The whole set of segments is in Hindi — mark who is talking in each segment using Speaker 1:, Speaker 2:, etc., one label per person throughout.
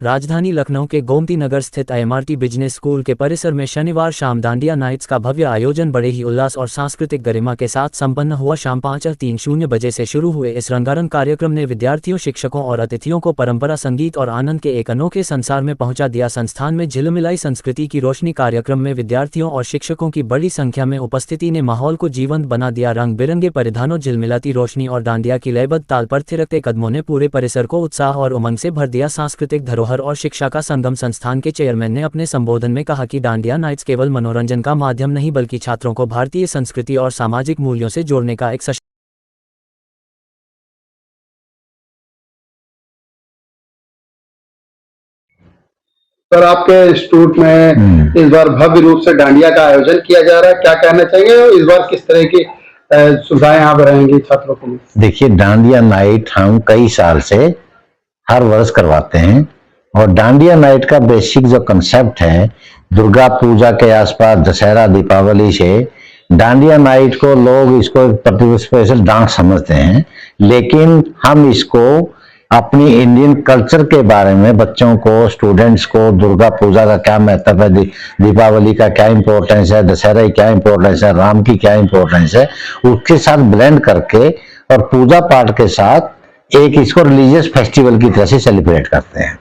Speaker 1: राजधानी लखनऊ के गोमती नगर स्थित IMRT बिजनेस स्कूल के परिसर में शनिवार शाम डांडिया नाइट्स का भव्य आयोजन बड़े ही उल्लास और सांस्कृतिक गरिमा के साथ संपन्न हुआ। शाम 5:30 बजे से शुरू हुए इस रंगारंग कार्यक्रम ने विद्यार्थियों, शिक्षकों और अतिथियों को परंपरा, संगीत और आनंद के एक अनोखे संसार में पहुंचा दिया। संस्थान में झिलमिलाई संस्कृति की रोशनी कार्यक्रम में विद्यार्थियों और शिक्षकों की बड़ी संख्या में उपस्थिति ने माहौल को जीवंत बना दिया। रंग बिरंगे परिधानों, झिलमिलाती रोशनी और डांडिया की लयबद्ध ताल पर थिरकते कदमों ने पूरे परिसर को उत्साह और उमंग से भर दिया। सांस्कृतिक धरोहर और शिक्षा का संगम संस्थान के चेयरमैन ने अपने संबोधन में कहा कि डांडिया नाइट्स केवल मनोरंजन का माध्यम नहीं बल्कि छात्रों को भारतीय संस्कृति और सामाजिक मूल्यों से जोड़ने का एक
Speaker 2: सर, आपके इंस्टीट्यूट में इस बार भव्य रूप से डांडिया का आयोजन किया जा रहा है, क्या कहना चाहिए? इस बार किस तरह की सुविधाएं यहाँ पर रहेंगी छात्रों के लिए?
Speaker 3: देखिए, डांडिया नाइट हम कई साल से हर वर्ष करवाते हैं और डांडिया नाइट का बेसिक जो कंसेप्ट है, दुर्गा पूजा के आसपास, दशहरा, दीपावली से डांडिया नाइट को लोग इसको स्पेशल डांस समझते हैं, लेकिन हम इसको अपनी इंडियन कल्चर के बारे में बच्चों को, स्टूडेंट्स को दुर्गा पूजा का क्या महत्व है, दीपावली का क्या इंपॉर्टेंस है, दशहरा की क्या इंपॉर्टेंस है, राम की क्या इंपॉर्टेंस है, उसके साथ ब्लेंड करके और पूजा पाठ के साथ एक इसको रिलीजियस फेस्टिवल की तरह से सेलिब्रेट करते हैं।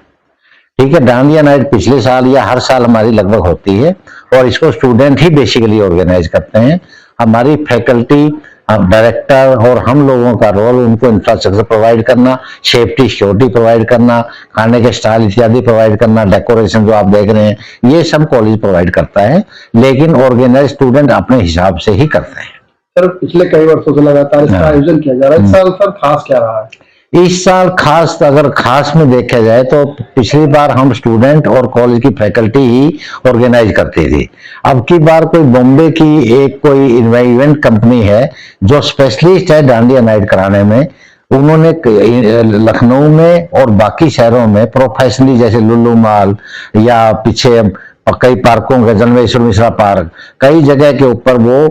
Speaker 3: ठीक है, डांडिया नाइट पिछले साल या हर साल हमारी लगभग होती है और इसको स्टूडेंट ही बेसिकली ऑर्गेनाइज करते हैं। हमारी फैकल्टी, डायरेक्टर और हम लोगों का रोल उनको इंफ्रास्ट्रक्चर प्रोवाइड करना, सेफ्टी सिक्योरिटी प्रोवाइड करना, खाने के स्टॉल इत्यादि प्रोवाइड करना, डेकोरेशन जो आप देख रहे हैं ये सब कॉलेज प्रोवाइड करता है, लेकिन ऑर्गेनाइज स्टूडेंट अपने हिसाब से ही करते हैं।
Speaker 2: सर, पिछले कई वर्षों से लगातार इसका आयोजन किया जा रहा है, इस साल सर खास क्या रहा है?
Speaker 3: इस साल खास, अगर खास में देखा जाए तो पिछली बार हम स्टूडेंट और कॉलेज की फैकल्टी ही ऑर्गेनाइज करती थी। अब की बार कोई बॉम्बे की एक कोई इवेंट कंपनी है जो स्पेशलिस्ट है डांडिया नाइट कराने में। उन्होंने लखनऊ में और बाकी शहरों में प्रोफेशनली, जैसे लुल्लू मॉल या पीछे कई पार्कों के, जन्मेश्वर मिश्रा पार्क, कई जगह के ऊपर वो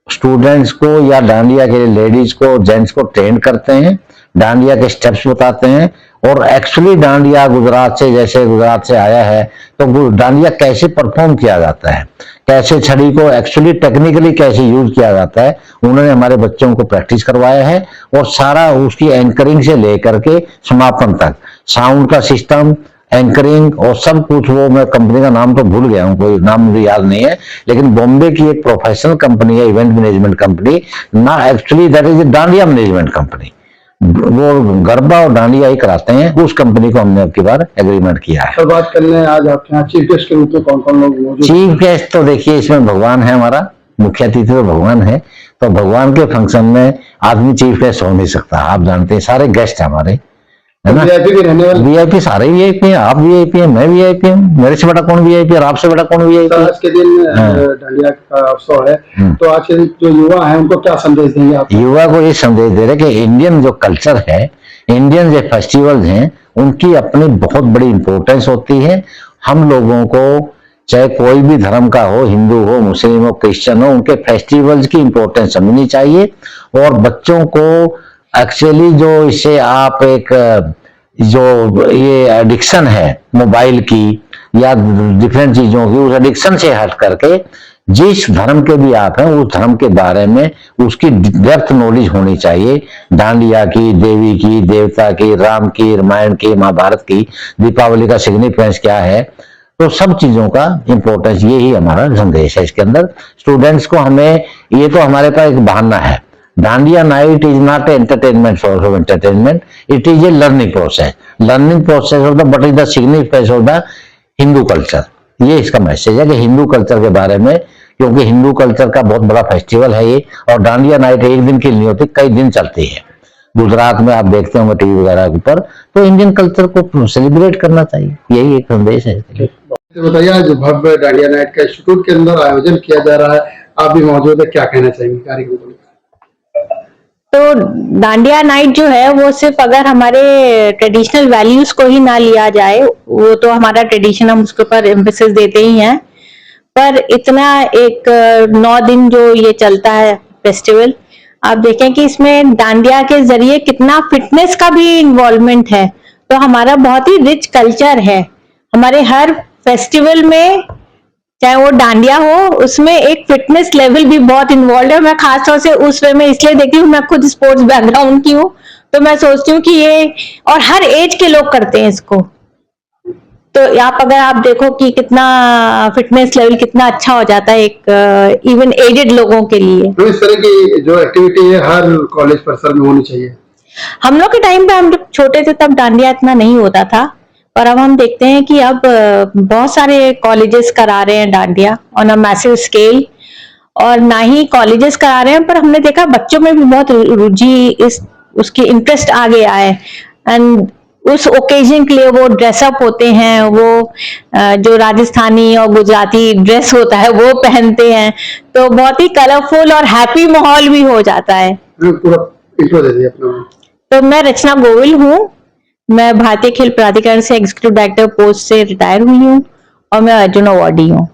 Speaker 3: स्टूडेंट्स को या डांडिया के लेडीज को, जेंट्स को ट्रेन करते हैं, डांडिया के स्टेप्स बताते हैं। और एक्चुअली डांडिया गुजरात से आया है तो डांडिया कैसे परफॉर्म किया जाता है, कैसे छड़ी को एक्चुअली टेक्निकली कैसे यूज किया जाता है, उन्होंने हमारे बच्चों को प्रैक्टिस करवाया है। और सारा उसकी एंकरिंग से लेकर के समापन तक, साउंड का सिस्टम, एंकरिंग और सब कुछ, वो मैं कंपनी का नाम तो भूल गया हूँ, कोई नाम मुझे याद नहीं है, लेकिन बॉम्बे की एक प्रोफेशनल कंपनी है, इवेंट मैनेजमेंट कंपनी ना, actually that is dandiya management company. वो गरबा और डांडिया ही कराते हैं, उस कंपनी को हमने अब की बार एग्रीमेंट किया है।
Speaker 2: तो बात करने आज आपके यहाँ चीफ गेस्ट के रूप में कौन कौन लोग मौजूद?
Speaker 3: चीफ गेस्ट तो देखिए, इसमें भगवान है, हमारा मुख्य अतिथि तो भगवान है, तो भगवान के फंक्शन में आदमी चीफ गेस्ट हो नहीं सकता। आप जानते हैं सारे गेस्ट हमारे, है ना, वीआईपी सारे वीआईपी हैं। आप वीआईपी हैं, मैं वीआईपी हूँ, मेरे से बड़ा कौन वीआईपी और आपसे बड़ा कौन वीआईपी?
Speaker 2: आज के दिन डांडिया का अवसर है, तो आज के जो युवा है उनको क्या संदेश देंगे आप?
Speaker 3: युवा को ये संदेश दे रहे कि इंडियन जो कल्चर है, इंडियन जो फेस्टिवल्स हैं, उनकी अपनी बहुत बड़ी इंपॉर्टेंस होती है। हम लोगों को चाहे कोई भी धर्म का हो, हिंदू हो, मुस्लिम हो, क्रिश्चियन हो, उनके फेस्टिवल्स की इंपॉर्टेंस समझनी चाहिए। और बच्चों को एक्चुअली जो इससे आप एक जो ये एडिक्शन है मोबाइल की या डिफरेंट चीजों की, उस एडिक्शन से हट करके जिस धर्म के भी आप हैं उस धर्म के बारे में उसकी डेप्थ नॉलेज होनी चाहिए। डांडिया की, देवी की, देवता की, राम की, रामायण की, महाभारत की, दीपावली का सिग्निफिकेंस क्या है, तो सब चीजों का इंपॉर्टेंस, यही हमारा संदेश है इसके अंदर। स्टूडेंट्स को हमें, ये तो हमारे पास एक बहाना है, dandiya night is not entertainment source of entertainment, it is a learning process of the, but is the significance of the Hindu culture. ये इसका मैसेज है कि हिंदू कल्चर के बारे में, क्योंकि हिंदू कल्चर का बहुत बड़ा फेस्टिवल है ये। और डांडिया नाइट एक दिन की नहीं होती, कई दिन चलती है। गुजरात में आप देखते होंगे टीवी वगैरह के ऊपर, तो इंडियन कल्चर को सेलिब्रेट करना चाहिए, यही एक संदेश है।
Speaker 2: बताइए, आज भव्य डांडिया नाइट का इंस्टीट्यूट के अंदर आयोजन किया जा रहा है, आप भी मौजूद है, क्या कहना चाहेंगे कार्यक्रम को?
Speaker 4: तो डांडिया नाइट जो है वो सिर्फ अगर हमारे ट्रेडिशनल वैल्यूज को ही ना लिया जाए, वो तो हमारा ट्रेडिशन, हम उसके ऊपर एम्फेसिस देते ही हैं, पर इतना एक 9 दिन जो ये चलता है फेस्टिवल, आप देखें कि इसमें डांडिया के जरिए कितना फिटनेस का भी इन्वॉल्वमेंट है। तो हमारा बहुत ही रिच कल्चर है हमारे हर फेस्टिवल में, चाहे वो डांडिया हो, उसमें एक फिटनेस लेवल भी बहुत इन्वॉल्व है। मैं खासतौर से उस वे में इसलिए देखती हूँ, मैं खुद स्पोर्ट्स बैकग्राउंड की हूँ, तो मैं सोचती हूँ कि ये, और हर एज के लोग करते हैं इसको। तो आप अगर आप देखो कि कितना फिटनेस लेवल कितना अच्छा हो जाता है एक इवन एजेड लोगों के लिए।
Speaker 2: तो इस तरह की जो एक्टिविटी है हर कॉलेज परिसर में होनी चाहिए।
Speaker 4: हम लोग के टाइम पे, हम जब छोटे थे तब डांडिया इतना नहीं होता था, पर अब हम देखते हैं कि अब बहुत सारे कॉलेजेस करा रहे हैं dandiya on a massive scale. और ना ही कॉलेजेस करा रहे हैं, पर हमने देखा बच्चों में भी बहुत रुचि, इस उसकी इंटरेस्ट आ गया है। एंड उस ओकेजन के लिए वो ड्रेसअप होते हैं, वो जो राजस्थानी और गुजराती ड्रेस होता है वो पहनते हैं, तो बहुत ही कलरफुल और हैप्पी माहौल भी हो जाता है।
Speaker 2: पूरा इंट्रो दे दिया अपना।
Speaker 4: तो मैं रचना गोविल हूँ, मैं भारतीय खेल प्राधिकरण से एग्जीक्यूटिव डायरेक्टर पोस्ट से रिटायर हुई हूँ और मैं अर्जुन अवार्डी हूँ।